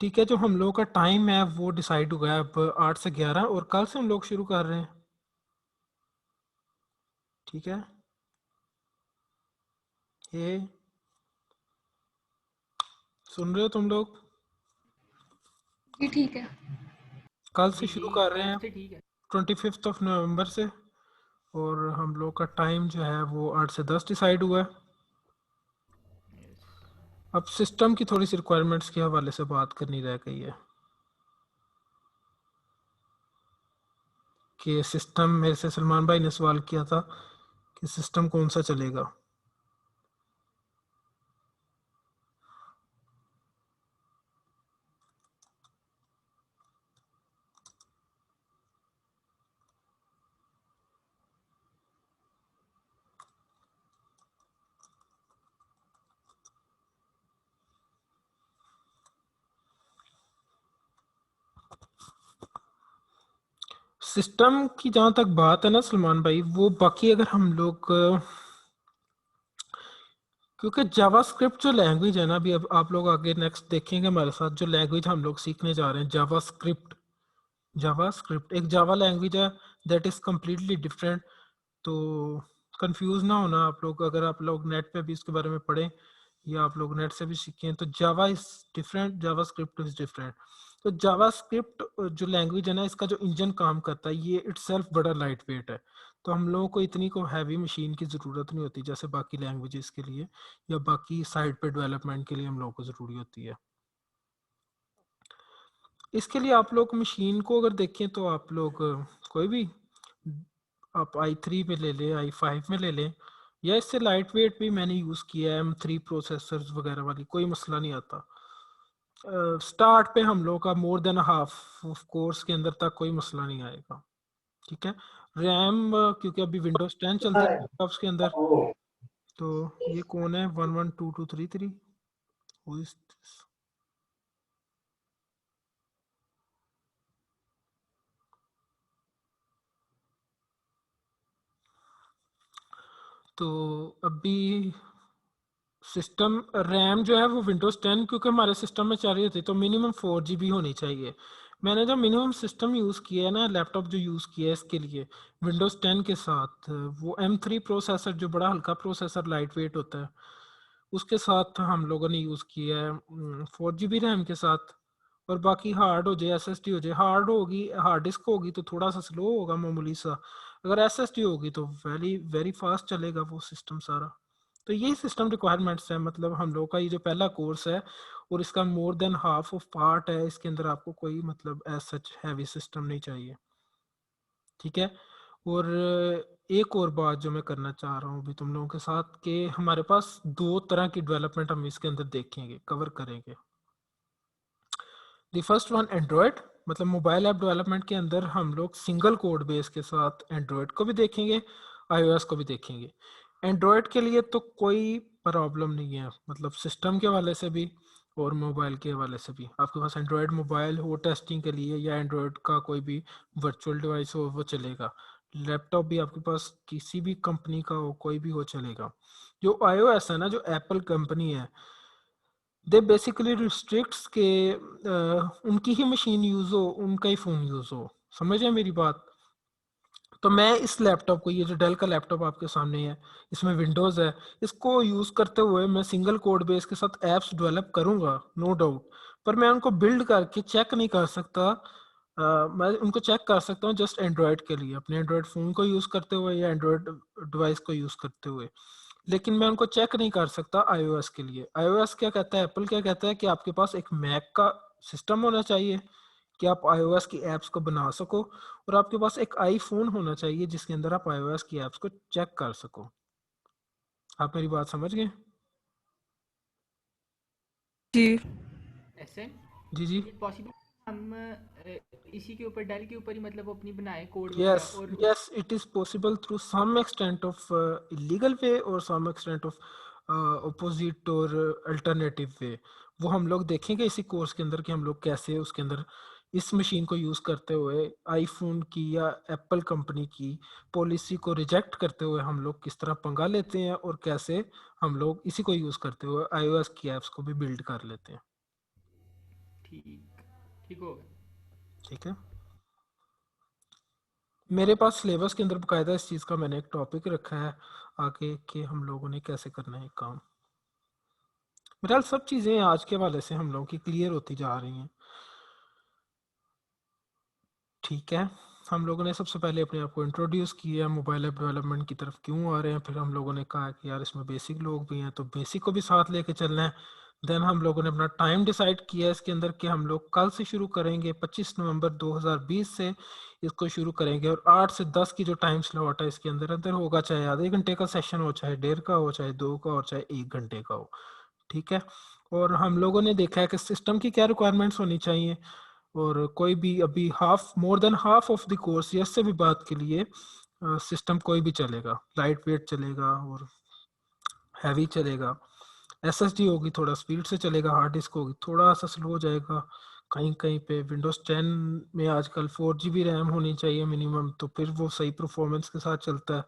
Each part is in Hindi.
ठीक है, जो हम लोग का टाइम है वो डिसाइड हो गया अब 8 से 11, और कल से हम लोग शुरू कर रहे हैं। ठीक है, ये सुन रहे हो तुम लोग? जी ठीक है। कल से जी जी, शुरू कर रहे कल हैं, से ठीक है। 25 नवंबर से। और हम लोग का टाइम जो है वो 8 से 10 डिसाइड हुआ है। यस। अब सिस्टम की थोड़ी सी रिक्वायरमेंट्स के हवाले से बात करनी रह गई है कि सिस्टम, मेरे से सलमान भाई ने सवाल किया था कि सिस्टम कौन सा चलेगा। सिस्टम की जहाँ तक बात है ना सलमान भाई, वो बाकी अगर हम लोग क्योंकि जावास्क्रिप्ट जो लैंग्वेज है ना, अभी अब आप लोग आगे नेक्स्ट देखेंगे हमारे साथ जो लैंग्वेज हम लोग सीखने जा रहे हैं, जावास्क्रिप्ट। जावास्क्रिप्ट एक जावा लैंग्वेज है, दैट इज कम्प्लीटली डिफरेंट। तो कंफ्यूज ना होना आप लोग, अगर आप लोग नेट पे भी इसके बारे में पढ़ें या आप लोग नेट से भी सीखें, तो Java is different, JavaScript is different. तो जावास्क्रिप्ट जो लैंग्वेज है ना, इसका जो इंजन काम करता है ये इटसेल्फ बड़ा लाइट वेट है। तो हम लोगों को इतनी को हैवी मशीन की ज़रूरत नहीं होती जैसे बाकी लैंग्वेजेस के लिए या बाकी साइड पे डेवलपमेंट के लिए हम लोगों को ज़रूरी होती है। इसके लिए आप लोग मशीन को अगर देखें तो आप लोग कोई भी, आप i3 में ले लें, i5 में ले लें, या इससे लाइट वेट भी मैंने यूज़ किया है, M3 प्रोसेसर्स वगैरह वाली, कोई मसला नहीं आता। स्टार्ट पे हम लोग का more than half of course के अंदर तक कोई मसला नहीं आएगा। ठीक है, रैम क्योंकि अभी विंडोज 10 चलता है लैपटॉप्स के अंदर। तो ये कौन है 112233? Who is this? तो अभी सिस्टम रैम जो है वो विंडोज़ 10 क्योंकि हमारे सिस्टम में चल रही थी तो मिनिमम 4 GB होनी चाहिए। मैंने जो मिनिमम सिस्टम यूज़ किया है ना, लैपटॉप जो यूज़ किया है इसके लिए विंडोज़ 10 के साथ, वो M3 प्रोसेसर जो बड़ा हल्का प्रोसेसर लाइट वेट होता है उसके साथ हम लोगों ने यूज़ किया है, 4 GB रैम के साथ। और बाकी हार्ड हो जाए, SSD हो जाए, हार्ड होगी, हार्ड डिस्क होगी तो थोड़ा सा स्लो होगा मामूली सा, अगर SSD होगी तो वेरी वेरी फास्ट चलेगा वो सिस्टम सारा। तो यही सिस्टम रिक्वायरमेंट्स है, मतलब हम लोग का ये जो पहला कोर्स है और इसका more than half of part है, इसके अंदर आपको कोई मतलब एज सच हैवी सिस्टम नहीं चाहिए। ठीक है, और एक और बात जो मैं करना चाह रहा हूँ अभी तुम लोगों के साथ कि हमारे पास दो तरह की डेवलपमेंट हम इसके अंदर देखेंगे, कवर करेंगे। दी फर्स्ट वन एंड्रॉयड, मतलब मोबाइल ऐप डेवलपमेंट के अंदर हम लोग सिंगल कोड बेस के साथ एंड्रॉयड को भी देखेंगे, iOS को भी देखेंगे। एंड्रॉयड के लिए तो कोई प्रॉब्लम नहीं है, मतलब सिस्टम के हवाले से भी और मोबाइल के हवाले से भी, आपके पास एंड्रॉयड मोबाइल हो टेस्टिंग के लिए या एंड्रॉयड का कोई भी वर्चुअल डिवाइस हो वो चलेगा। लैपटॉप भी आपके पास किसी भी कंपनी का हो, कोई भी हो चलेगा। जो iOS है ना, जो एप्पल कंपनी है, दे बेसिकली रिस्ट्रिक्ट्स के उनकी ही मशीन यूज़ हो, उनका ही फ़ोन यूज़ हो। समझ रहे हैं मेरी बात? तो मैं इस लैपटॉप को, ये जो डेल का लैपटॉप आपके सामने है, इसमें विंडोज़ है, इसको यूज़ करते हुए मैं सिंगल कोड बेस के साथ ऐप्स डेवलप करूँगा, नो डाउट। पर मैं उनको बिल्ड करके चेक नहीं कर सकता। मैं उनको चेक कर सकता हूँ जस्ट एंड्रॉयड के लिए, अपने एंड्रॉयड फ़ोन को यूज़ करते हुए या एंड्रॉयड डिवाइस को यूज़ करते हुए। लेकिन मैं उनको चेक नहीं कर सकता iOS के लिए। iOS क्या कहता है, एप्पल क्या कहता है कि आपके पास एक मैक का सिस्टम होना चाहिए कि आप iOS की ऐप्स को बना सको, और आपके पास एक आईफोन होना चाहिए जिसके अंदर आप iOS की ऐप्स को चेक कर सको। आप मेरी बात समझ गए? जी ऐसे जी जी। इज इट पॉसिबल हम इसी के ऊपर डेल के ऊपर ही मतलब अपनी बनाए कोड यस, वगैरह और yes, it is possible through some extent of illegal way और सम एक्सटेंट ऑफ अपोजिट और अल्टरनेटिव वे। वो हम लोग देखेंगे इसी कोर्स के अंदर कि हम लोग कैसे उसके अंदर इस मशीन को यूज़ करते हुए आईफोन की या एप्पल कंपनी की पॉलिसी को रिजेक्ट करते हुए हम लोग किस तरह पंगा लेते हैं, और कैसे हम लोग इसी को यूज़ करते हुए iOS की ऐप्स को भी बिल्ड कर लेते हैं। ठीक ठीक होगा। ठीक है। मेरे पास सिलेबस के अंदर बकायदा इस चीज़ का मैंने एक टॉपिक रखा है आगे कि हम लोगों ने कैसे करना है काम। मेरे ख्याल सब चीज़ें आज के वाले से हम लोगों की क्लियर होती जा रही हैं। ठीक है। हम लोगों ने सबसे पहले अपने आप को इंट्रोड्यूस किया, मोबाइल ऐप डेवलपमेंट की तरफ क्यों आ रहे हैं, फिर हम लोगों ने कहा कि यार इसमें बेसिक लोग भी हैं तो बेसिक को भी साथ लेके चलना है। देन हम लोगों ने अपना टाइम डिसाइड किया इसके अंदर कि हम लोग कल से शुरू करेंगे, 25 नवंबर 2020 से इसको शुरू करेंगे, और 8 से 10 की जो टाइम स्लॉट है इसके अंदर अंदर होगा, चाहे आधे घंटे का सेशन हो, चाहे 1.5 का हो, चाहे 2 का हो, चाहे 1 घंटे का हो। ठीक है। और हम लोगों ने देखा है कि सिस्टम की क्या रिक्वायरमेंट्स होनी चाहिए, और कोई भी अभी half more than half of the course या इससे भी बात के लिए सिस्टम कोई भी चलेगा, लाइट वेट चलेगा और हैवी चलेगा, एसएसडी होगी थोड़ा स्पीड से चलेगा, हार्ड डिस्क होगी थोड़ा सा स्लो हो जाएगा। कहीं कहीं पे विंडोज 10 में आजकल 4 GB रैम होनी चाहिए मिनिमम, तो फिर वो सही परफॉर्मेंस के साथ चलता है।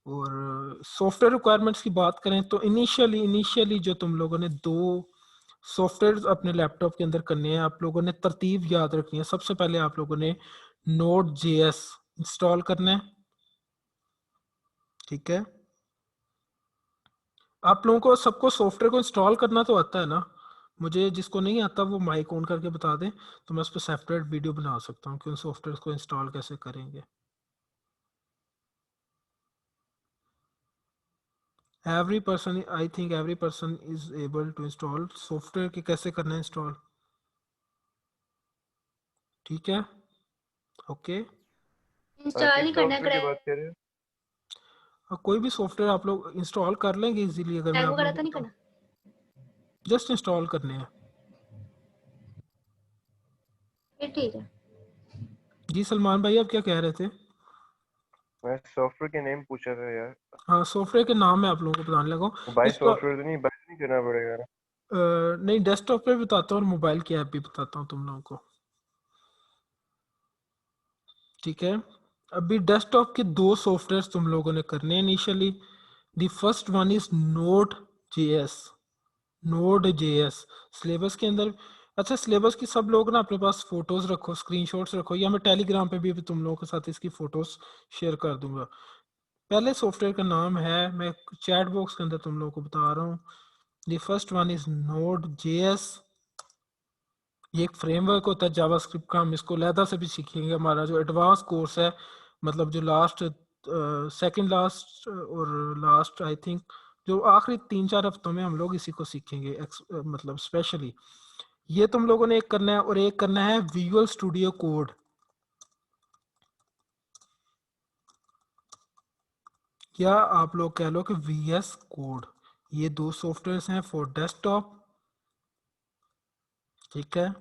और सॉफ्टवेयर रिक्वायरमेंट्स की बात करें तो इनिशियली जो तुम लोगों ने दो सॉफ्टवेयर अपने लैपटॉप के अंदर करने हैं, आप लोगों ने तरतीब याद रखनी है। सबसे पहले आप लोगों ने नोड जेएस इंस्टॉल करना है। ठीक है। आप लोगों को सबको सॉफ्टवेयर को इंस्टॉल करना तो आता है ना? मुझे जिसको नहीं आता वो माइक ऑन करके बता दें तो मैं उस पर सेपरेट वीडियो बना सकता हूँ कि उन सॉफ्टवेयर को इंस्टॉल कैसे करेंगे। Every person, I think every person is able to install software के कैसे करना है इंस्टॉल। ठीक है। ओके। इंस्टॉल किस ही करना सॉफ्टवेयर की बात है, कर रहे हो? कोई भी सॉफ्टवेयर आप लोग इंस्टॉल कर लेंगे इजीली अगर मैं क्रैक आप वगैरह लोगों तो को नहीं बताऊं। करना। जस्ट इंस्टॉल करने हैं। फिर ठीक है। जी सलमान भाई, आप क्या कह रहे थे? मैं सॉफ्टवेयर के नेम पूछा था यार। हाँ, सॉफ्टवेयर के नाम मैं आप लोगों को बताने लगा हूँ। बाय इसका सॉफ्टवेयर तो नहीं, बाय नहीं करना पड़ेगा ना? नहीं, डेस्कटॉप पे भी बताता हूँ और मोबाइल की ऐप भी बताता हूँ तुम लोगों को। ठीक है। अभी डेस्कटॉप के दो सॉफ्टवेयर तुम लोगों ने करने हैं initially. The first one is node JS. Node JS syllabus के अंदर। अच्छा, सिलेबस की सब लोग ना अपने पास फोटोज रखो, स्क्रीनशॉट्स रखो, या मैं टेलीग्राम पे भी तुम लोगों के साथ इसकी फोटोज शेयर कर दूंगा। पहले सॉफ्टवेयर का नाम है, मैं चैट बॉक्स के अंदर तुम लोगों को बता रहा हूँ। The first one is node JS. ये एक फ्रेमवर्क होता है जावास्क्रिप्ट का, हम इसको लैदा से भी सीखेंगे। हमारा जो एडवांस कोर्स है, मतलब जो लास्ट सेकंड लास्ट और लास्ट आई थिंक जो आखिरी 3-4 हफ्तों में हम लोग इसी को सीखेंगे मतलब स्पेशली। ये तुम लोगों ने एक करना है, और एक करना है विजुअल स्टूडियो कोड, या आप लोग कह लो कि वीएस कोड। ये दो सॉफ्टवेयर हैं फॉर डेस्कटॉप। ठीक है।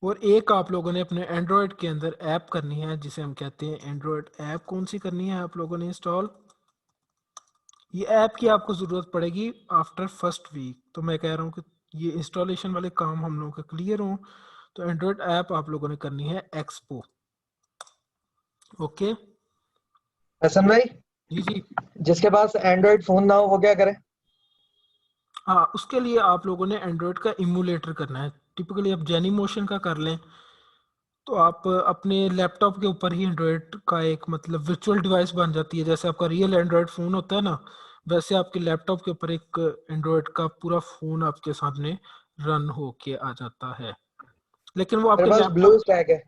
और एक आप लोगों ने अपने एंड्रॉयड के अंदर ऐप करनी है जिसे हम कहते हैं एंड्रॉयड ऐप। कौन सी करनी है आप लोगों ने इंस्टॉल? ये ऐप की आपको ज़रूरत पड़ेगी आफ्टर फर्स्ट वीक। तो मैं कह रहा हूँ कि ये इंस्टॉलेशन वाले काम हम लोगों के क्लियर हों तो एंड्रॉयड ऐप आप लोगों ने करनी है एक्सपो। ओके। हसन भाई, जी जी। जिसके पास एंड्रॉइड फोन ना हो वो क्या करे? हाँ, उसके लिए आप लोगों ने एंड्रॉयड का इमुलेटर करना है। टिपिकली आप जेनी मोशन का कर लें तो आप अपने लैपटॉप के ऊपर ही एंड्रॉयड का एक मतलब वर्चुअल डिवाइस बन जाती है। जैसे आपका रियल एंड्रॉयड फ़ोन होता है ना, वैसे आपके लैपटॉप के ऊपर एक एंड्रॉयड का पूरा फ़ोन आपके सामने रन होके आ जाता है। लेकिन मेरे पास ब्लू स्टैक है।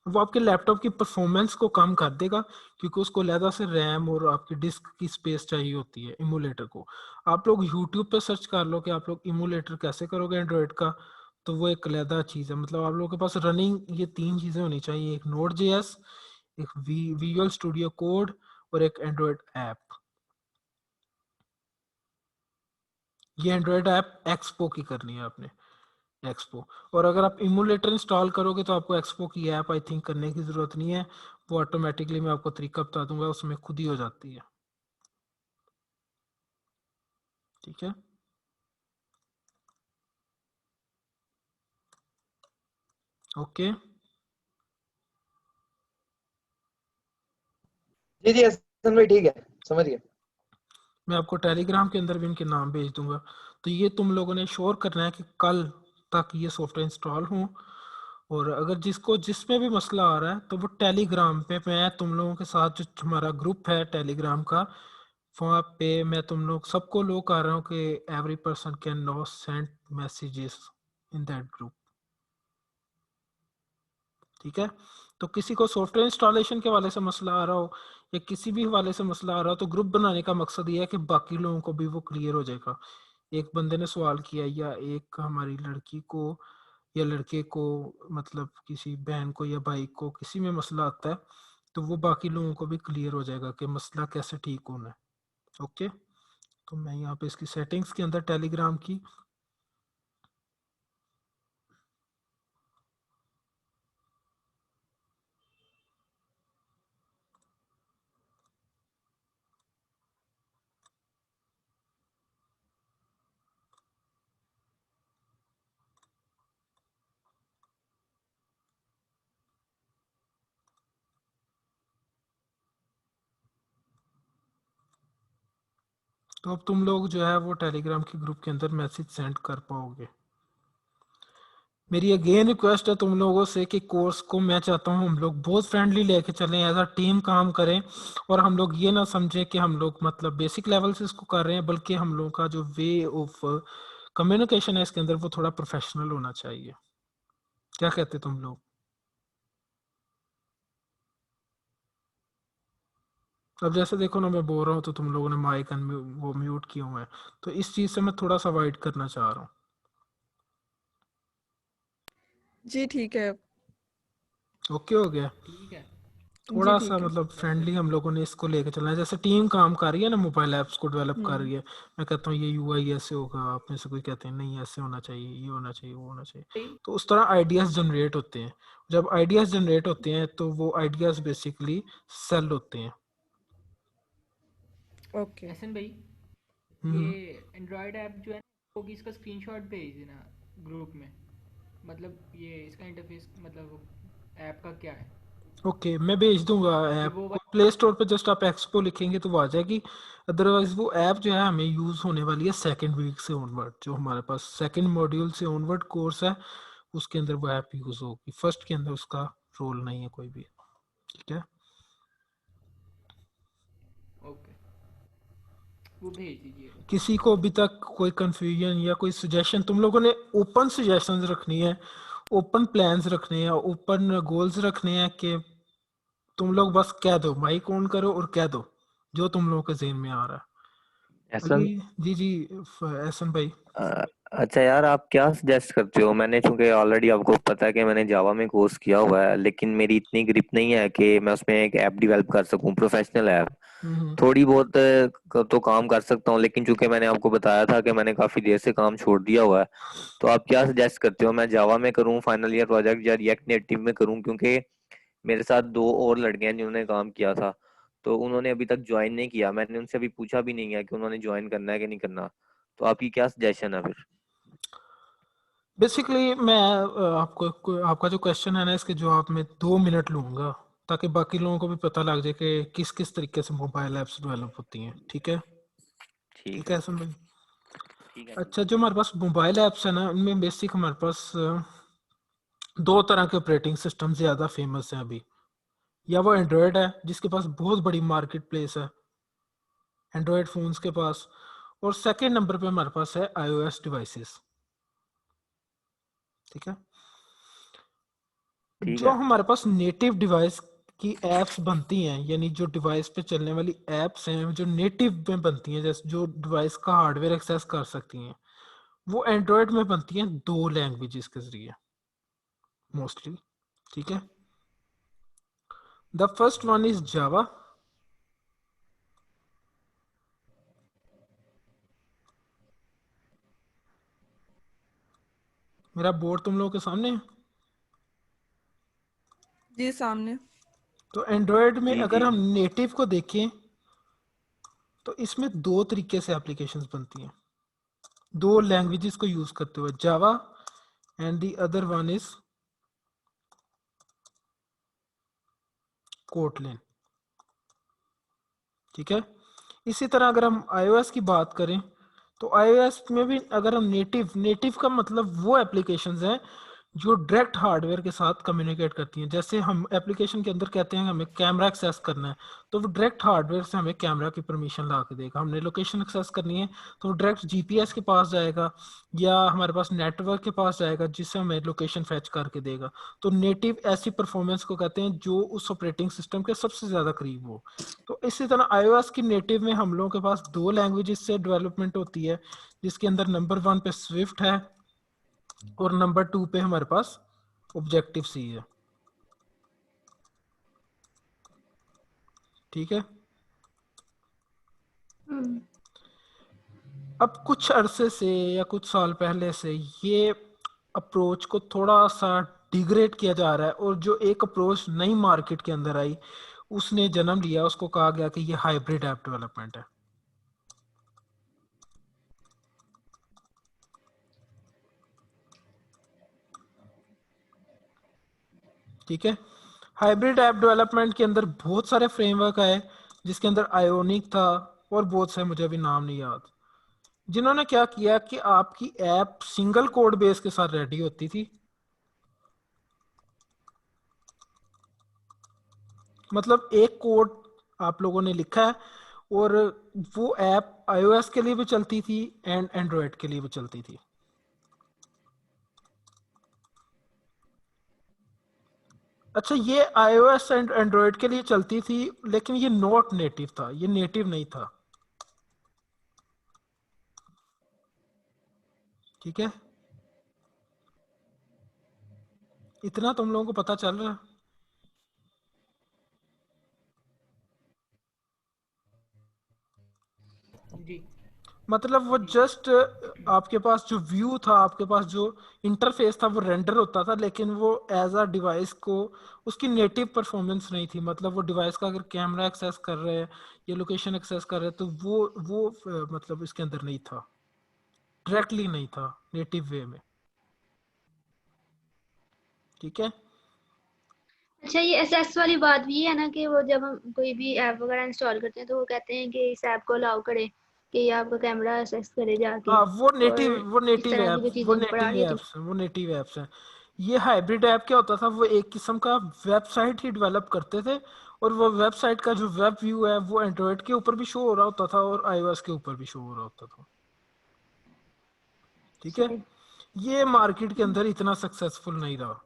वो आपके लैपटॉप की परफॉर्मेंस को कम कर देगा, क्योंकि उसको अलहदा से रैम और आपकी डिस्क की स्पेस चाहिए होती है इमुलेटर को। आप लोग यूट्यूब पे सर्च कर लो कि आप लोग इमुलेटर कैसे करोगे एंड्रॉयड का, तो वो एक अलहदा चीज़ है। मतलब आप लोगों के पास रनिंग ये 3 चीज़ें होनी चाहिए, एक नोड जेएस, एक विजुअल स्टूडियो कोड, और एक एंड्रॉयड ऐप। ये एंड्रॉयड ऐप एक्सपो की करनी है आपने, एक्सपो। और अगर आप इमुलेटर इंस्टॉल करोगे तो आपको एक्सपो की ऐप आई थिंक करने की ज़रूरत नहीं है, वो ऑटोमेटिकली मैं आपको तरीका बता दूंगा, उसमें खुद ही हो जाती है। ठीक है। ओके। जी जी हसन भाई, ठीक है, समझ गया। मैं आपको टेलीग्राम के अंदर भी इनके नाम भेज दूंगा। तो ये तुम लोगों ने श्योर करना है कि कल ताकि ये सॉफ्टवेयर इंस्टॉल हो। और अगर जिसको जिसमें भी मसला आ रहा है तो वो टेलीग्राम पे मैं तुम लोगों के साथ जो हमारा ग्रुप है टेलीग्राम का, वहाँ पे मैं तुम लोग सबको लो कर रहा हूँ कि every person can now send messages in that group. ठीक है, तो किसी को सॉफ्टवेयर इंस्टॉलेशन के हवाले से मसला आ रहा हो या किसी भी हवाले से मसला आ रहा हो तो ग्रुप बनाने का मकसद ये है कि बाकी लोगों को भी वो क्लियर हो जाएगा। एक बंदे ने सवाल किया या एक हमारी लड़की को या लड़के को, मतलब किसी बहन को या भाई को किसी में मसला आता है तो वो बाकी लोगों को भी क्लियर हो जाएगा कि मसला कैसे ठीक होना है। ओके, तो मैं यहाँ पे इसकी सेटिंग्स के अंदर टेलीग्राम की तो अब तुम लोग जो है वो टेलीग्राम के ग्रुप के अंदर मैसेज सेंड कर पाओगे। मेरी अगेन रिक्वेस्ट है तुम लोगों से कि कोर्स को मैं चाहता हूँ हम लोग बहुत फ्रेंडली लेके चलें, एज अ टीम काम करें और हम लोग ये ना समझे कि हम लोग मतलब बेसिक लेवल से इसको कर रहे हैं, बल्कि हम लोग का जो वे ऑफ कम्युनिकेशन है इसके अंदर वो थोड़ा प्रोफेशनल होना चाहिए। क्या कहते तुम लोग? अब जैसे देखो ना मैं बोल रहा हूँ तो तुम लोगों ने माइक वो म्यूट किए हुए हैं, तो इस चीज से मैं थोड़ा सा अवॉइड करना चाह रहा हूँ। जी ठीक है। ओके हो गया? ठीक है। जी थोड़ा सा ठीक है। मतलब बस फ्रेंडली फिर हम लोगों ने इसको लेके चलना है। जैसे टीम काम कर रही है ना, मोबाइल ऐप्स को डेवलप कर रही है, हम्म। मैं कहता हूँ ये यूआई ऐसे होगा, आप में से कोई कहते हैं नहीं ऐसे होना चाहिए, ये होना चाहिए, वो होना चाहिए, भाई, तो उस तरह आइडियाज जनरेट होते हैं। जब आइडियाज जनरेट होते हैं तो वो आइडियाज बेसिकली सेल होते हैं। ओके। एहसन भाई, ये हम्म। एंड्रॉयड ऐप जो है ना, वो की इसका स्क्रीनशॉट भेज देना ग्रुप में। मतलब ये इसका इंटरफेस, मतलब ऐप का क्या है, ओके, मैं भेज दूंगा क्योंकि ऐप वो को। प्ले स्टोर पे जस्ट आप एक्सपो लिखेंगे तो वो आ जाएगी। अदरवाइज वो ऐप जो है हमें यूज होने वाली है सेकंड वीक से ऑनवर्ड, जो हमारे पास सेकंड मॉड्यूल से ऑनवर्ड कोर्स है उसके अंदर वो ऐप यूज होगी। फर्स्ट के अंदर उसका रोल नहीं है कोई भी। ठीक है, ओके, वो भेज दीजिएगा। किसी को अभी तक कोई कंफ्यूजन या कोई सजेशन, तुम लोगों ने ओपन सजेशंस रखनी है, ओपन प्लान्स रखने हैं, ओपन गोल्स रखने हैं कि तुम लोग बस कह दो, माइक ऑन करो और कह दो जो तुम लोगों के जहन में आ रहा है अभी। एहसन। जी जी, एहसन भाई। अच्छा यार, आप क्या सजेस्ट करते हो? मैंने चूंकि ऑलरेडी आपको पता है कि मैंने जावा में कोर्स किया हुआ है, लेकिन मेरी इतनी ग्रिप नहीं है कि मैं उसमें एक ऐप डेवलप कर सकूं, प्रोफेशनल ऐप। हम्म। थोड़ी बहुत तो काम कर सकता हूँ, लेकिन चूंकि मैंने आपको बताया था कि मैंने काफी देर से काम छोड़ दिया हुआ है, तो आप क्या सजेस्ट करते हो? मैं जावा में करूँ फाइनल ईयर प्रोजेक्ट, या रिएक्ट नेटिव में करूँ? क्योंकि मेरे साथ दो और लड़कियां हैं जिन्होंने काम किया था, तो उन्होंने अभी तक ज्वाइन नहीं किया। मैंने उनसे अभी पूछा भी नहीं है कि उन्होंने ज्वाइन करना है कि नहीं करना। तो आपकी क्या सजेशन है फिर? बेसिकली मैं आपका जो क्वेश्चन है ना इसके जवाब में 2 मिनट लूंगा ताकि बाकी लोगों को भी पता लग जाए कि किस किस तरीके से मोबाइल ऐप्स डेवलप होती हैं। ठीक है? ठीक ठीक है। है सुन भाई। ठीक है। अच्छा, जो हमारे पास मोबाइल ऐप्स है ना उनमें बेसिक हमारे पास दो तरह के ऑपरेटिंग सिस्टम ज़्यादा फेमस हैं अभी। या वो एंड्रॉयड है जिसके पास बहुत बड़ी मार्केट प्लेस है एंड्रॉयड फ़ोन्स के पास, और सेकंड नंबर पे हमारे पास है आईओएस डिवाइसेस। ठीक है? ठीक जो है। हमारे पास नेटिव डिवाइस की एप्स बनती हैं, यानी जो डिवाइस पे चलने वाली एप्स हैं जो नेटिव में बनती हैं, जैसे जो डिवाइस का हार्डवेयर एक्सेस कर सकती हैं, वो एंड्रॉयड में बनती हैं दो लैंग्वेजेस के जरिए मोस्टली। ठीक है? The first one is Java, मेरा बोर्ड तुम लोगों के सामने है। जी सामने। तो एंड्रॉयड में जी अगर जी। हम नेटिव को देखें तो इसमें दो तरीके से एप्लीकेशंस बनती हैं, दो लैंग्वेजेस को यूज करते हुए, Java and the other one is Kotlin. ठीक है? इसी तरह अगर हम iOS की बात करें तो iOS में भी अगर हम नेटिव का मतलब वो एप्लीकेशंस हैं जो डायरेक्ट हार्डवेयर के साथ कम्युनिकेट करती हैं। जैसे हम एप्लीकेशन के अंदर कहते हैं हमें कैमरा एक्सेस करना है, तो वो डायरेक्ट हार्डवेयर से हमें कैमरा की परमिशन ला के देगा। हमने लोकेशन एक्सेस करनी है तो वो डायरेक्ट जीपीएस के पास जाएगा या हमारे पास नेटवर्क के पास जाएगा जिससे हमें लोकेशन फैच करके देगा। तो नेटिव ऐसी परफॉर्मेंस को कहते हैं जो उस ऑपरेटिंग सिस्टम के सबसे ज़्यादा करीब हो। तो इसी तरह iOS की नेटिव में हम लोगों के पास 2 लैंग्वेजेस से डेवलपमेंट होती है, जिसके अंदर नंबर 1 पे स्विफ्ट है और नंबर 2 पे हमारे पास ऑब्जेक्टिव सी है। ठीक है। अब कुछ अरसे से या कुछ साल पहले से ये अप्रोच को थोड़ा सा डिग्रेड किया जा रहा है, और जो एक अप्रोच नई मार्केट के अंदर आई उसने जन्म लिया, उसको कहा गया कि ये हाइब्रिड ऐप डेवलपमेंट है। ठीक है। हाइब्रिड ऐप डेवलपमेंट के अंदर बहुत सारे फ्रेमवर्क आए, जिसके अंदर आयोनिक था और बहुत से मुझे अभी नाम नहीं याद, जिन्होंने क्या किया कि आपकी ऐप सिंगल कोड बेस के साथ रेडी होती थी। मतलब एक कोड आप लोगों ने लिखा है और वो ऐप iOS के लिए भी चलती थी एंड एंड्रॉयड के लिए भी चलती थी। अच्छा, ये iOS एंड एंड्रॉयड के लिए चलती थी, लेकिन ये नॉट नेटिव था, ये नेटिव नहीं था। ठीक है, इतना तुम लोगों को पता चल रहा है? जी। मतलब वो जस्ट आपके पास जो व्यू था, आपके पास जो इंटरफेस था वो रेंडर होता था, लेकिन वो एज अ डिवाइस को उसकी नेटिव परफॉर्मेंस नहीं थी। मतलब वो डिवाइस का अगर कैमरा एक्सेस कर रहे हैं या लोकेशन एक्सेस कर रहे हैं तो वो मतलब इसके अंदर नहीं था, डायरेक्टली नहीं था नेटिव वे में। ठीक है। अच्छा, ये एसएस वाली बात भी है ना कि वो जब हम कोई भी ऐप वगैरह इंस्टॉल करते हैं तो वो कहते हैं कि इस ऐप को अलाउ करे कि ये आपका कैमरा एक्सेस करे जाके, हाँ, वो और इस नेटिव तरह की ऐप भी चीजें पढ़ा रही थी। वो नेटिव ऐप्स हैं। ये हाइब्रिड ऐप क्या होता था, वो एक किस्म का वेबसाइट ही डेवलप करते थे, और वो वेबसाइट का जो वेब व्यू है वो एंड्रॉयड के ऊपर भी शो हो रहा होता था और iOS के ऊपर भी शो हो रहा होता था। ठीक है। सही। ये मार्केट के अंदर इतना सक्सेसफुल नहीं रहा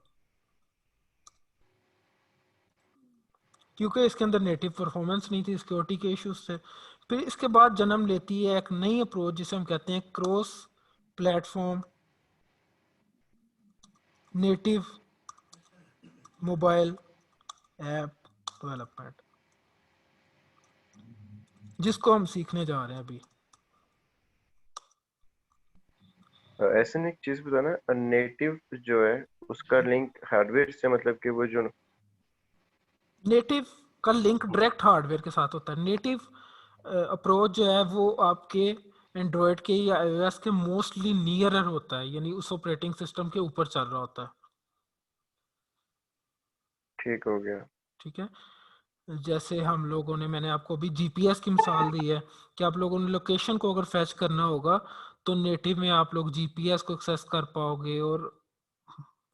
क्योंकि इसके अंदर नेटिव परफॉर्मेंस नहीं थी, सिक्योरिटी के इश्यूज से। फिर इसके बाद जन्म लेती है एक नई अप्रोच जिसे हम कहते हैं cross platform native mobile app development, जिसको हम सीखने जा रहे हैं अभी। ऐसे में एक चीज बताना, नेटिव जो है उसका लिंक हार्डवेयर से, मतलब कि वो जो नेटिव का लिंक डायरेक्ट हार्डवेयर के साथ होता है। नेटिव अप्रोच जो है वो आपके एंड्रॉयड के या iOS के मोस्टली नियरर होता है, यानी उस ऑपरेटिंग सिस्टम के ऊपर चल रहा होता है। ठीक हो गया। ठीक है। जैसे हम लोगों ने, मैंने आपको अभी जीपीएस की मिसाल दी है कि आप लोगों ने लोकेशन को अगर फैच करना होगा तो नेटिव में आप लोग जीपीएस को एक्सेस कर पाओगे। और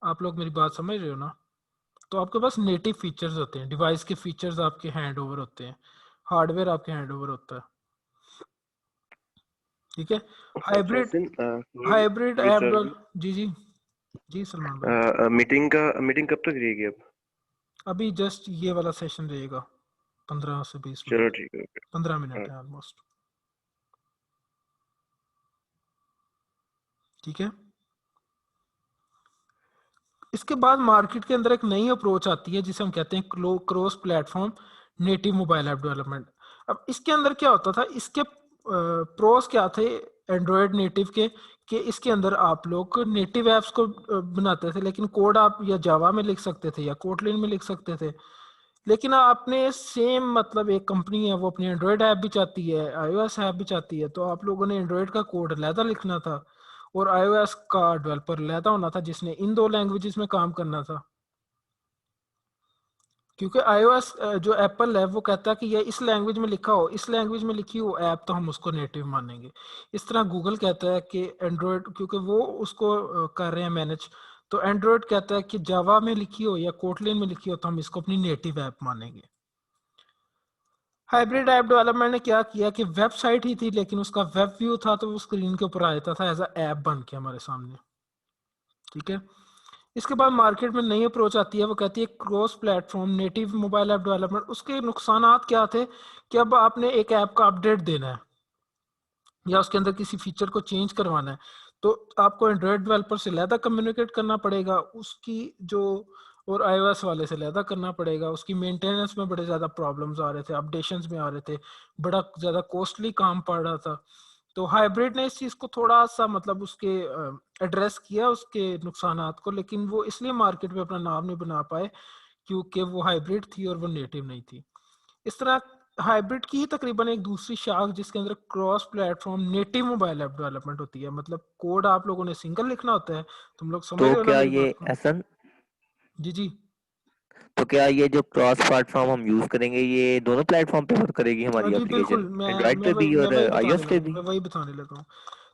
आप लोग मेरी बात समझ रहे हो ना? तो आपके पास नेटिव फीचर्स होते हैं, डिवाइस के फीचर्स आपके हैंड ओवर होते हैं, हार्डवेयर आपके हैंड ओवर होता है। ठीक है। अच्छा हाइब्रिड सिन, हाइब्रिड ऐप विचार जी जी जी सलमान भाई। मीटिंग कब तक रहेगी अब? अभी जस्ट ये वाला सेशन रहेगा 15 से 20 चलो मिनट, ठीक है। 15 हाँ। मिनट है ऑलमोस्ट। ठीक है। इसके बाद मार्केट के अंदर एक नई अप्रोच आती है जिसे हम कहते हैं cross platform native mobile app development. अब इसके अंदर क्या होता था, इसके प्रोस क्या थे एंड्रॉयड नेटिव के, कि इसके अंदर आप लोग नेटिव ऐप्स को बनाते थे, लेकिन कोड आप या जावा में लिख सकते थे या कोटलिन में लिख सकते थे। लेकिन आपने सेम, मतलब एक कंपनी है वो अपनी एंड्रॉयड ऐप भी चाहती है, iOS ऐप भी चाहती है, तो आप लोगों ने एंड्रॉयड का कोड अलहदा लिखना था और iOS का डेवलपर अलहदा होना था जिसने इन 2 लैंग्वेजेस में काम करना था। क्योंकि iOS जो एप्पल है वो कहता है कि ये इस लैंग्वेज में लिखा हो, इस लैंग्वेज में लिखी हो ऐप तो हम उसको नेटिव मानेंगे। इस तरह गूगल कहता है कि एंड्रॉयड, क्योंकि वो उसको कर रहे हैं मैनेज, तो एंड्रॉयड कहता है कि जावा में लिखी हो या कोटलिन में लिखी हो तो हम इसको अपनी नेटिव ऐप मानेंगे। हाइब्रिड ऐप डेवलपमेंट ने क्या किया कि वेबसाइट ही थी लेकिन उसका वेब व्यू था तो वो स्क्रीन के ऊपर आ जाता था एज अ ऐप बन के हमारे सामने। ठीक है, इसके बाद मार्केट में नई अप्रोच आती है, वो कहती है cross platform native mobile app development. उसके नुकसानात क्या थे कि अब आपने एक ऐप का अपडेट देना है या उसके अंदर किसी फीचर को चेंज करवाना है तो आपको एंड्रॉयड डेवलपर से ज़्यादा कम्युनिकेट करना पड़ेगा, उसकी जो और iOS वाले से ज़्यादा करना पड़ेगा। उसकी मेंटेनेंस में बड़े ज़्यादा प्रॉब्लम्स आ रहे थे, अपडेशंस में आ रहे थे, बड़ा ज़्यादा कॉस्टली काम पड़ रहा था। तो हाइब्रिड ने इस चीज़ को थोड़ा सा मतलब उसके एड्रेस किया उसके नुकसानात को, लेकिन वो इसलिए मार्केट में अपना नाम नहीं बना पाए क्योंकि वो हाइब्रिड थी और वो नेटिव नहीं थी। इस तरह हाइब्रिड की ही तकरीबन एक दूसरी शाख जिसके अंदर cross platform native mobile app development होती है, मतलब कोड आप लोगों ने सिंगल लिखना होता है। तुम लोग समझ तो रहे हो ना क्या मेरी ये बात को? ऐसा, जी जी तो क्या ये जो क्रॉस प्लेटफॉर्म हम यूज करेंगे ये दोनों प्लेटफॉर्म पे वर्क करेगी हाँ हमारी जी बिल्कुल, एप्लीकेशन, एंड्रॉइड पे भी और आईओएस पे भी? मैं वही बताने लगा हूँ।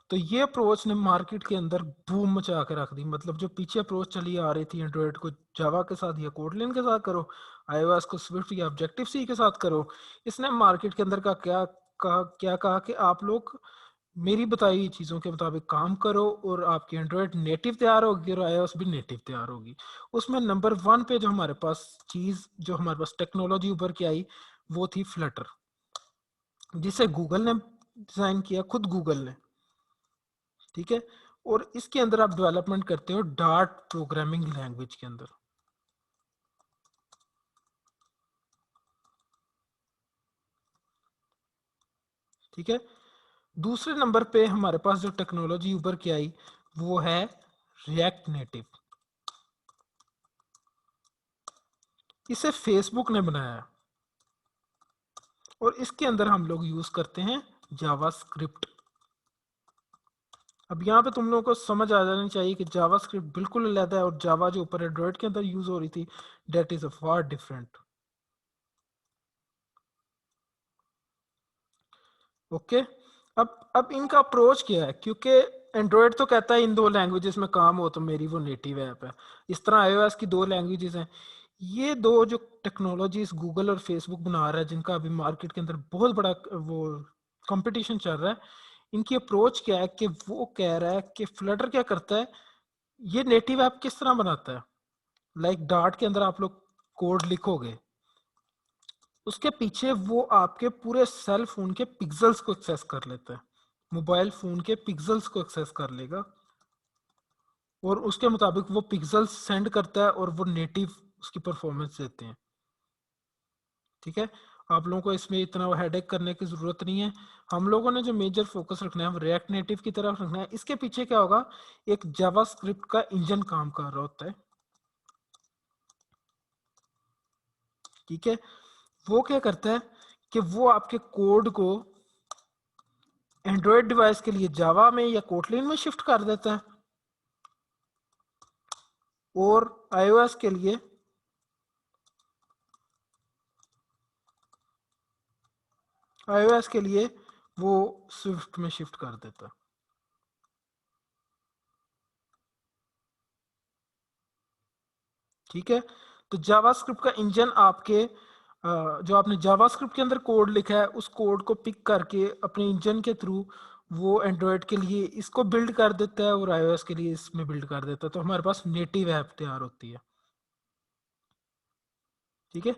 तो ये अप्रोच ने मार्केट के अंदर बूम मचा के रख दी। मतलब जो पीछे अप्रोच चली आ रही थी एंड्रॉयड को जावा के साथ या कोटलिन के साथ करो, iOS को स्विफ्ट या ऑब्जेक्टिव सी के साथ करो, इसने मार्केट के अंदर का क्या कहा कि आप लोग मेरी बताई हुई चीज़ों के मुताबिक काम करो और आपकी एंड्रॉयड नेटिव तैयार होगी और iOS भी नेटिव तैयार होगी। उसमें नंबर 1 पे जो हमारे पास चीज़, जो हमारे पास टेक्नोलॉजी उभर के आई, वो थी फ्लटर, जिसे गूगल ने डिज़ाइन किया, खुद गूगल ने। ठीक है, और इसके अंदर आप डेवलपमेंट करते हो डार्ट प्रोग्रामिंग लैंग्वेज के अंदर। ठीक है, दूसरे नंबर पे हमारे पास जो टेक्नोलॉजी उभर के आई वो है रिएक्ट नेटिव। इसे फेसबुक ने बनाया है और इसके अंदर हम लोग यूज करते हैं जावास्क्रिप्ट। अब यहाँ पे तुम लोगों को समझ आ जानी चाहिए कि जावास्क्रिप्ट बिल्कुल अलग है और जावा जो ऊपर एंड्रॉइड के अंदर यूज हो रही थी that is a far different. Okay, अब इनका अप्रोच क्या है, क्योंकि एंड्रॉयड तो कहता है इन दो लैंग्वेजेस में काम हो तो मेरी वो नेटिव ऐप है। इस तरह iOS की दो लैंग्वेजेस हैं। ये दो जो टेक्नोलॉजीज गूगल और फेसबुक बना रहा है जिनका अभी मार्केट के अंदर बहुत बड़ा वो कंपटीशन चल रहा है, इनकी अप्रोच क्या है कि वो कह रहा है कि फ्लटर क्या करता है, ये नेटिव ऐप किस तरह बनाता है। लाइक डार्ट के अंदर आप लोग कोड लिखोगे, उसके पीछे वो आपके पूरे सेल फोन के पिक्सेल्स को एक्सेस कर लेता है, मोबाइल फोन के पिक्सेल्स को एक्सेस कर लेगा और उसके मुताबिक वो पिक्सेल्स सेंड करता है और वो नेटिव उसकी परफॉर्मेंस देते हैं। ठीक है, आप लोगों को इसमें इतना हेडेक करने की जरूरत नहीं है। हम लोगों ने जो मेजर फोकस रखना है वो रिएक्ट नेटिव की तरफ रखना है। इसके पीछे क्या होगा, एक जावास्क्रिप्ट का इंजन काम कर रहा होता है। ठीक है, वो क्या करता है कि वो आपके कोड को एंड्रॉयड डिवाइस के लिए जावा में या कोटलिन में शिफ्ट कर देता है और iOS के लिए वो स्विफ्ट में शिफ्ट कर देता है। ठीक है, तो जावास्क्रिप्ट का इंजन आपके जो आपने जावास्क्रिप्ट के अंदर कोड लिखा है उस कोड को पिक करके अपने इंजन के थ्रू वो एंड्रॉयड के लिए इसको बिल्ड कर देता है और iOS के लिए इसमें बिल्ड कर देता है, तो हमारे पास नेटिव ऐप तैयार होती है। ठीक है,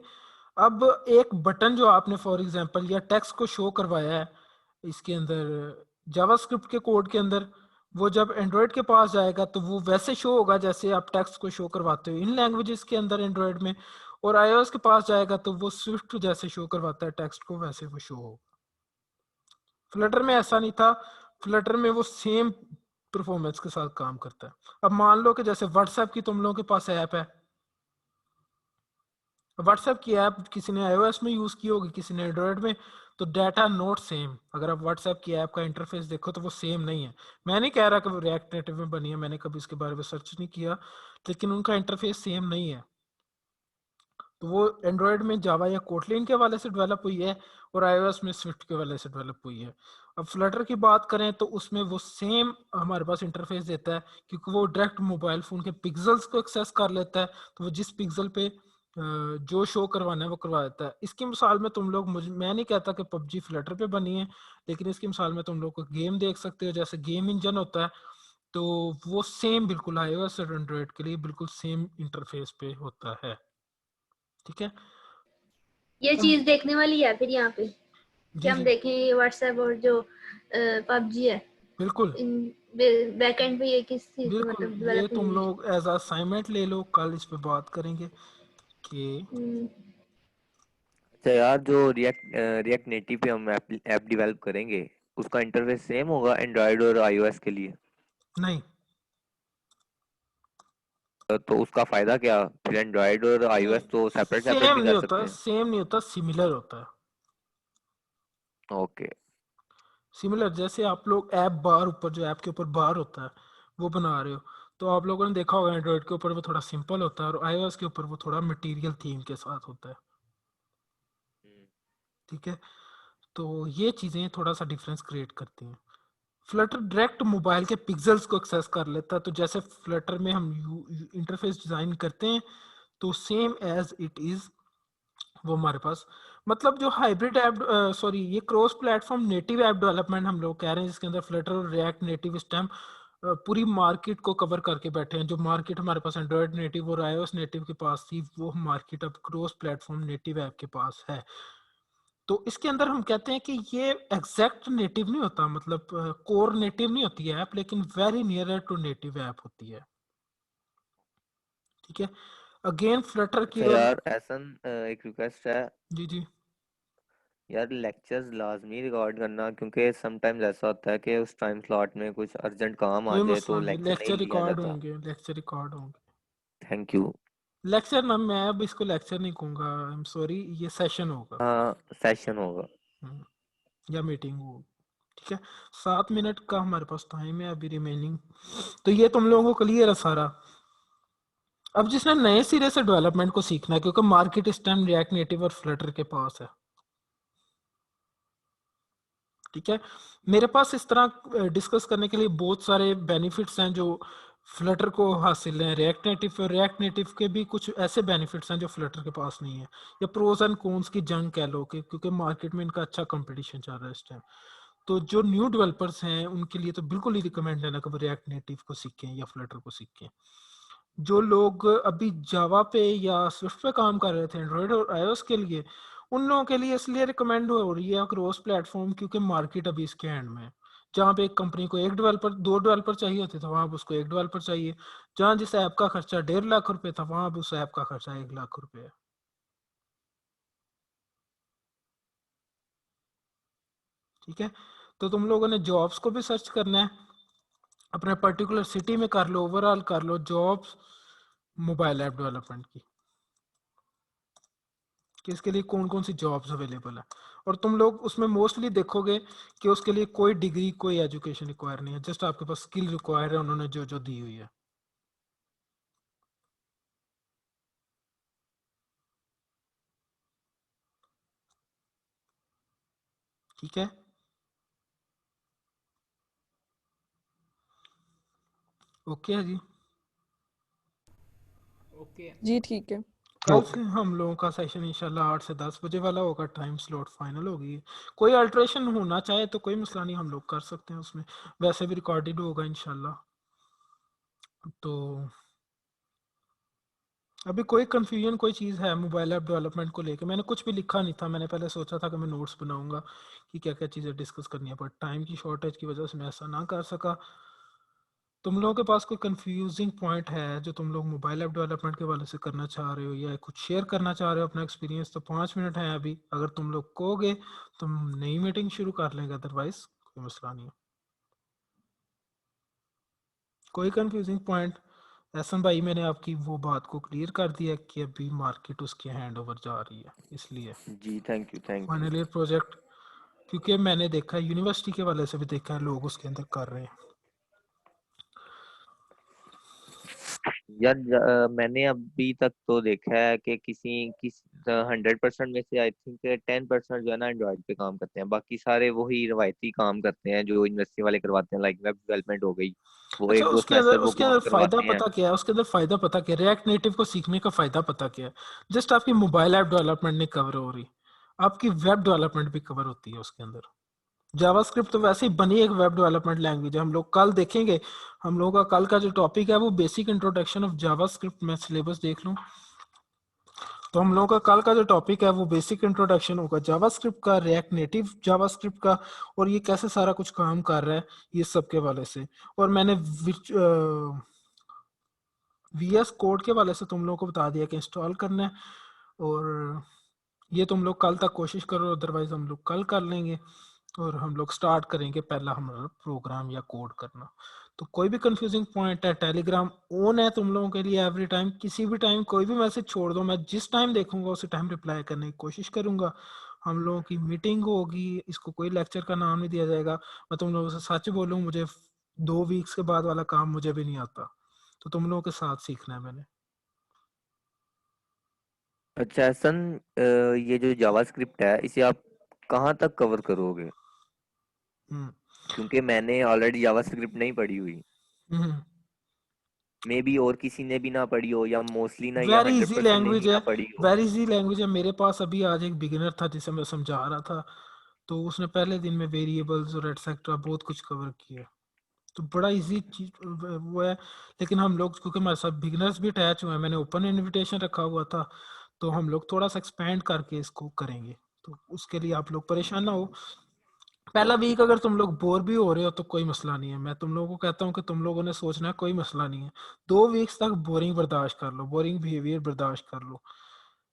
अब एक बटन जो आपने फॉर एग्जांपल या टेक्स्ट को शो करवाया है इसके अंदर जावास्क्रिप्ट के कोड के अंदर, वो जब एंड्रॉयड के पास जाएगा तो वो वैसे शो होगा जैसे आप टेक्स्ट को शो करवाते हो इन लैंग्वेजेस के अंदर एंड्रॉयड में, और iOS के पास जाएगा तो वो स्विफ्ट जैसे शो करवाता है टेक्स्ट को वैसे वो शो होगा। फ्लटर में ऐसा नहीं था, फ्लटर में वो सेम परफॉर्मेंस के साथ काम करता है। अब मान लो कि जैसे व्हाट्सएप की तुम लोगों के पास ऐप है, व्हाट्सएप की ऐप किसी ने iOS में यूज की होगी किसी ने एंड्रॉयड में, तो डाटा नोट सेम। अगर आप व्हाट्सएप की ऐप का इंटरफेस देखो तो वो सेम नहीं है। मैं नहीं कह रहा कि वो रिएक्ट नेटिव में बनी है, मैंने कभी इसके बारे में सर्च नहीं किया, लेकिन उनका इंटरफेस सेम नहीं है। तो वो एंड्रॉयड में जावा या कोटलिन के हवाले से डेवलप हुई है और iOS में स्विफ्ट के हवाले से डेवलप हुई है। अब फ्लटर की बात करें तो उसमें वो सेम हमारे पास इंटरफेस देता है, क्योंकि वो डायरेक्ट मोबाइल फोन के पिक्सल्स को एक्सेस कर लेता है, तो वो जिस पिक्सल पे जो शो करवाना है वो करवा देता है। इसकी मिसाल में तुम लोग, मैं नहीं कहता कि पबजी फ्लटर पे बनी है, लेकिन इसकी मिसाल में तुम लोग को गेम देख सकते हो, जैसे गेम इंजन होता है, तो वो सेम बिल्कुल iOS और एंड्रॉयड के लिए बिल्कुल सेम इंटरफेस पे होता है। ठीक है, ये चीज देखने वाली है फिर यहाँ पे कि जी हम जी देखें ये व्हाट्सएप और जो पबजी है बिल्कुल इन बैकएंड पे ये किस चीज से बिल्कुल। मतलब ये डेवलप तुम हुई है। लोग एज असाइनमेंट ले लो, कल इस पे बात करेंगे कि अच्छा यार, जो रिएक्ट नेटिव पे हम ऐप डेवलप करेंगे उसका इंटरफेस सेम होगा एंड्रॉयड और आईओएस के लिए? नहीं, तो उसका फायदा क्या? फिर एंड्रॉयड और आईओएस तो सेपरेट सेपरेट सेम भी नहीं कर होता, सकते हैं। सेम नहीं होता, सिमिलर होता है। ओके। सिमिलर जैसे आप लोग ऐप बार ऊपर, जो ऐप के ऊपर बार होता है वो बना रहे हो, तो आप लोगों ने देखा होगा एंड्रॉयड के ऊपर वो थोड़ा सिंपल होता है और iOS के ऊपर वो थोड़ा मटेरियल थीम के साथ होता है। ठीक है, तो ये चीजें थोड़ा सा डिफरेंस क्रिएट करती हैं। फ्लटर डायरेक्ट मोबाइल के पिक्सल्स को एक्सेस कर लेता है, तो जैसे फ्लटर में हम इंटरफेस डिजाइन करते हैं तो सेम एज इट इज वो हमारे पास, मतलब जो हाइब्रिड ऐप, सॉरी, ये cross platform native app development हम लोग कह रहे हैं, जिसके अंदर फ्लटर और रिएक्ट नेटिव इस टाइम पूरी मार्केट को कवर करके बैठे हैं। जो मार्केट हमारे पास एंड्रॉयड नेटिव और iOS नेटिव के पास थी, वो मार्केट अब क्रॉस प्लेटफॉर्म नेटिव ऐप के पास है। तो इसके अंदर हम कहते हैं कि ये एग्जैक्ट नेटिव नहीं होता, मतलब कोर नेटिव नहीं होती है ऐप, लेकिन very near to native app होती है। ठीक है, अगेन फ्लटर की अच्छा और यार एहसन, एक रिक्वेस्ट है जी जी यार, लेक्चर्स लाजमी रिकॉर्ड करना, क्योंकि समटाइम्स ऐसा होता है कि उस टाइम स्लॉट में कुछ अर्जेंट काम आ कोई जाए तो मसला नहीं, लेक्चर नहीं लेक्चर लिया रिकॉर्ड जाता। होंगे, लेक्चर रिकॉर्ड होंगे। Thank you. लेक्चर ना, मैं अब इसको लेक्चर नहीं कहूंगा, आई एम सॉरी, ये सेशन होगा। हाँ, सेशन होगा। हम्म, या मीटिंग होगी। ठीक है, 7 मिनट का हमारे पास टाइम है अभी रिमेनिंग, तो ये तुम लोगों को क्लियर है सारा। अब जिसने नए सिरे से डेवलपमेंट को सीखना है, क्योंकि मार्केट इस टाइम रिएक्ट नेटिव और फ्लटर के पास है। ठीक है, मेरे पास इस तरह डिस्कस करने के लिए बहुत सारे बेनिफिट्स हैं जो फ्लटर को हासिल हैं रिएक्ट नेटिव, और रिएक्ट नेटिव के भी कुछ ऐसे बेनिफिट्स हैं जो फ्लटर के पास नहीं है, या प्रोज एंड कॉन्स की जंग कह लो, कि क्योंकि मार्केट में इनका अच्छा कंपटीशन चल रहा है इस टाइम। तो जो न्यू डेवलपर्स हैं उनके लिए तो बिल्कुल ही रिकमेंड है ना कि वो रिएक्ट नेटिव को सीखें या फ्लटर को सीखें। जो लोग अभी जावा पे या स्विफ्ट पे काम कर रहे थे एंड्रॉयड और iOS के लिए, उन लोगों के लिए इसलिए रिकमेंड हो रही है क्रॉस प्लेटफॉर्म, क्योंकि मार्केट अभी इसके एंड में है। जहाँ पे एक कंपनी को एक डेवलपर, 2 डेवलपर चाहिए होते थे, वहां अब उसको एक डेवलपर चाहिए। जहाँ जिस ऐप का खर्चा 1.5 लाख रुपए था, वहां अब उस ऐप का खर्चा 1 लाख रुपए है। ठीक है, तो तुम लोगों ने जॉब्स को भी सर्च करना है, अपने पर्टिकुलर सिटी में कर लो, ओवरऑल कर लो जॉब्स मोबाइल ऐप डेवलपमेंट की, कि इसके लिए कौन कौन सी जॉब्स अवेलेबल है। और तुम लोग उसमें मोस्टली देखोगे कि उसके लिए कोई डिग्री, कोई एजुकेशन रिक्वायर नहीं है, जस्ट आपके पास स्किल रिक्वायर है उन्होंने जो जो दी हुई है। ठीक है, ओके है जी। ओके। जी ठीक है। कल ओके से हम लोगों का सेशन इंशाल्लाह 8 से 10 बजे वाला होगा, टाइम स्लॉट फाइनल होगी। कोई अल्ट्रेशन होना चाहे तो कोई मसला नहीं, हम लोग कर सकते हैं उसमें, वैसे भी रिकॉर्डेड होगा इंशाल्लाह। तो अभी कोई कंफ्यूजन, कोई चीज़ है मोबाइल ऐप डेवलपमेंट को लेके? मैंने कुछ भी लिखा नहीं था, मैंने पहले सोचा था कि मैं नोट्स बनाऊंगा कि क्या क्या चीज़ें डिस्कस करनी है, पर टाइम की शॉर्टेज की वजह से मैं ऐसा ना कर सका। तुम लोगों के पास कोई कंफ्यूजिंग पॉइंट है जो तुम लोग मोबाइल ऐप डेवलपमेंट के वाले से करना चाह रहे हो, या कुछ शेयर करना चाह रहे हो अपना एक्सपीरियंस, तो 5 मिनट है अभी, अगर तुम लोग कहोगे तो हम नई मीटिंग शुरू कर लेंगे, अदरवाइज कोई मसला नहीं है। कोई कंफ्यूजिंग पॉइंट? एहसन भाई, मैंने आपकी वो बात को क्लियर कर दिया कि अभी मार्केट उसके हैंड ओवर जा रही है, इसलिए जी thank you thank you. Final year project, क्योंकि मैंने देखा है यूनिवर्सिटी के वाले से भी देखा है लोग उसके अंदर कर रहे हैं। यार मैंने अभी तक तो देखा है कि किसी 100% में से आई थिंक 10% जो है ना एंड्रॉइड पे काम करते हैं, बाकी सारे वही रवायती काम करते हैं जो यूनिवर्सिटी वाले करवाते हैं, लाइक वेब डेवलपमेंट हो गई, वो अच्छा, एक दो सेमेस्टर वो उसके कोर्स अंदर फायदा करवाते हैं। पता क्या है? उसके अंदर फायदा पता क्या है? रिएक्ट नेटिव को सीखने का फायदा पता क्या है? जस्ट आपकी मोबाइल ऐप डेवलपमेंट नहीं कवर हो रही, आपकी वेब डेवलपमेंट भी कवर होती है उसके अंदर। जावास्क्रिप्ट तो वैसे ही बनी एक वेब डेवलपमेंट लैंग्वेज है। हम लोग कल देखेंगे, हम लोगों का कल का जो टॉपिक है वो बेसिक इंट्रोडक्शन ऑफ जावास्क्रिप्ट। मैं सिलेबस देख लूं तो हम लोगों का कल का जो टॉपिक है वो बेसिक इंट्रोडक्शन होगा जावास्क्रिप्ट का, रिएक्ट नेटिव जावास्क्रिप्ट का, और ये कैसे सारा कुछ काम कर रहा है ये सब के वाले से। और मैंने VS कोड के वाले से तुम लोगों को बता दिया कि इंस्टॉल करना है, और ये तुम लोग कल तक कोशिश करो, अदरवाइज हम लोग कल कर लेंगे और हम लोग स्टार्ट करेंगे पहला हमारा प्रोग्राम या कोड करना। तो कोई भी कंफ्यूजिंग पॉइंट है, टेलीग्राम ऑन है तुम लोगों के लिए एवरी टाइम, किसी भी टाइम कोई भी मैसेज छोड़ दो, मैं जिस टाइम देखूंगा उसी टाइम रिप्लाई करने की कोशिश करूंगा। हम लोगों की मीटिंग होगी, इसको कोई लेक्चर का नाम नहीं दिया जाएगा। मैं तुम लोगों से सच बोलूं, मुझे 2 वीक्स के बाद वाला काम मुझे भी नहीं आता, तो तुम लोगों के साथ सीखना है मैंने। अच्छा सन, ये जो जावास्क्रिप्ट है इसे आप कहाँ तक कवर करोगे? हम्म क्योंकि मैंने ऑलरेडी जावास्क्रिप्ट नहीं पढ़ी हुई, हम्म मे बी और किसी ने भी ना पढ़ी हो, या मोस्टली ना, या वेरी इजी 100% ने लैंग्वेज ही ना है, पढ़ी हो। वेरी इजी लैंग्वेज है। मेरे पास अभी आज एक बिगिनर था जिसे मैं समझा रहा था, तो उसने पहले दिन में वेरिएबल्स और एटसेट्रा बहुत कुछ कवर किया। तो बड़ा इजी चीज वो है। लेकिन हम लोग क्योंकि हमारे साथ बिगिनर्स भी अटैच हुए हैं, मैंने ओपन इनविटेशन रखा हुआ था, तो हम लोग थोड़ा सा एक्सपेंड करके इसको करेंगे। तो उसके लिए आप लोग परेशान ना हो। पहला ओके। वीक अगर तुम लोग बोर भी हो रहे हो तो कोई मसला नहीं है, मैं तुम लोगों को कहता हूँ कि तुम लोगों ने सोचना है, कोई मसला नहीं है। 2 वीक्स तक बोरिंग बर्दाश्त कर लो, बोरिंग बिहेवियर बर्दाश्त कर लो,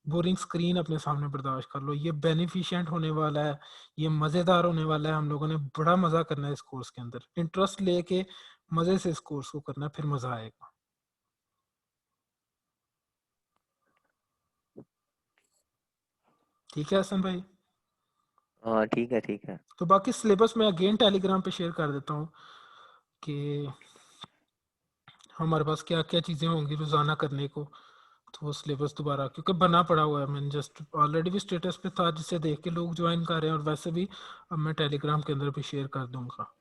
बोरिंग स्क्रीन अपने सामने बर्दाश्त कर लो। ये बेनिफिशिएंट होने वाला है, ये मज़ेदार होने वाला है। हम लोगों ने बड़ा मज़ा करना है इस कोर्स के अंदर, इंटरेस्ट लेके मज़े से इस कोर्स को करना है, फिर मज़ा आएगा। ठीक है हसन भाई? हाँ ठीक है ठीक है। तो बाकी सिलेबस मैं अगेन टेलीग्राम पे शेयर कर देता हूँ कि हमारे पास क्या क्या चीज़ें होंगी रोज़ाना करने को। तो वो सिलेबस दोबारा क्योंकि बना पड़ा हुआ है, मैंने जस्ट ऑलरेडी भी स्टेटस पे था जिसे देख के लोग ज्वाइन कर रहे हैं, और वैसे भी अब मैं टेलीग्राम के अंदर भी शेयर कर दूंगा।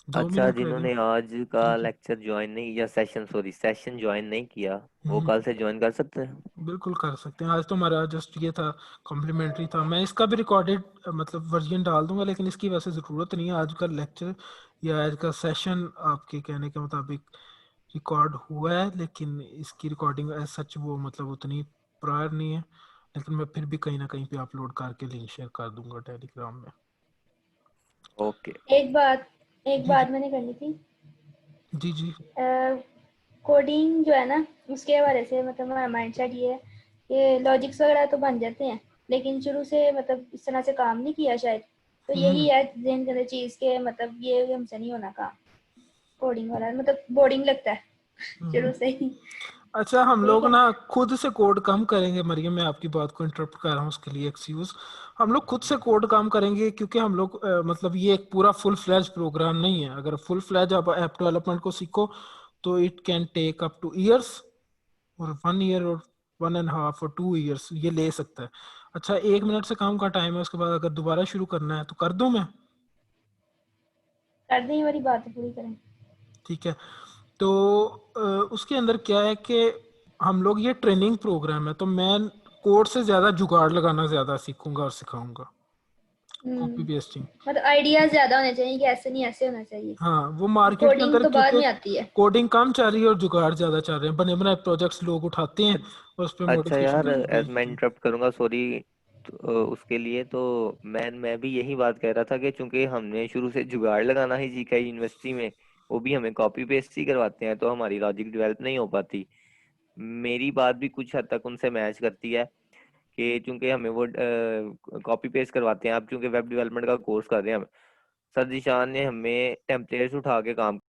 दो अच्छा, मिनट रह गए। जिन्होंने आज का ठीक है। लेक्चर ज्वाइन नहीं, या सेशन, सॉरी सेशन ज्वाइन नहीं किया, वो हम्म, कल से ज्वाइन कर सकते हैं? बिल्कुल कर सकते हैं। आज तो हमारा जस्ट ये था, कॉम्प्लीमेंट्री था। मैं इसका भी रिकॉर्डेड मतलब वर्जन डाल दूंगा, लेकिन इसकी वैसे ज़रूरत नहीं है। आज का लेक्चर या आज का सेशन आपके कहने के मुताबिक रिकॉर्ड हुआ है, लेकिन इसकी रिकॉर्डिंग एज सच वो मतलब उतनी प्रायर नहीं है, लेकिन मैं फिर भी कहीं ना कहीं पे अपलोड करके लिंक शेयर कर दूंगा टेलीग्राम में। ओके। एक जी जी बात मैंने करनी थी। जी जी। कोडिंग जो है ना, उसके हवाले से मतलब हमारा माइंडसेट ये है कि लॉजिक्स वगैरह तो बन जाते हैं, लेकिन शुरू से मतलब इस तरह से काम नहीं किया शायद। तो यही हम्म है जेन के अंदर चीज़ के मतलब ये हमसे नहीं होना काम। कोडिंग वाला मतलब बोरिंग लगता है हम्म। शुरू से ही। अच्छा, हम ठीक लोग है। ना खुद से कोड कम करेंगे। मरियम, मैं आपकी बात को इंटरप्ट कर रहा हूँ, उसके लिए एक्सक्यूज। हम लोग खुद से कोड कम करेंगे क्योंकि हम लोग मतलब ये एक पूरा फुल फ्लैज प्रोग्राम नहीं है। अगर फुल फ्लैज आप ऐप डेवलपमेंट को सीखो तो it can take up two years, और 1 ईयर और 1.5 और 2 ईयर्स ये ले सकता है। अच्छा, 1 मिनट से कम का टाइम है, उसके बाद अगर दोबारा शुरू करना है तो कर दूं मैं? कर दें, ये वाली बात पूरी करें। ठीक है। तो उसके अंदर क्या है कि हम लोग ये ट्रेनिंग प्रोग्राम है, तो मैं कोड से ज़्यादा जुगाड़ लगाना ज़्यादा सीखूंगा और सिखाऊंगा, कॉपी पेस्टिंग। मतलब आइडियाज ज्यादा होने चाहिए कि ऐसे नहीं ऐसे होना चाहिए। हाँ, वो मार्केट के कोडिंग अंदर तो बाद क्योंकि में आती है। कोडिंग कम चल रही है और जुगाड़ ज़्यादा चल रहे हैं। बने बनाए प्रोजेक्ट्स लोग उठाते हैं और उस पर अच्छा मॉडिफिकेशन यार, करके बेच मैं देते हैं। इंटरप्ट करूंगा, सॉरी। तो उसके लिए तो मैं भी यही बात कह रहा था कि चूंकि हमने शुरू से जुगाड़ लगाना ही सीखा है यूनिवर्सिटी में, वो भी हमें कॉपी पेस्ट ही करवाते हैं, तो हमारी लॉजिक डेवलप नहीं हो पाती। मेरी बात भी कुछ हद तक उनसे मैच करती है कि चूंकि हमें वो कॉपी पेस्ट करवाते हैं। अब चूंकि वेब डेवलपमेंट का कोर्स कर रहे हैं हम, सर जीशान ने हमें टेम्पलेट्स उठा के काम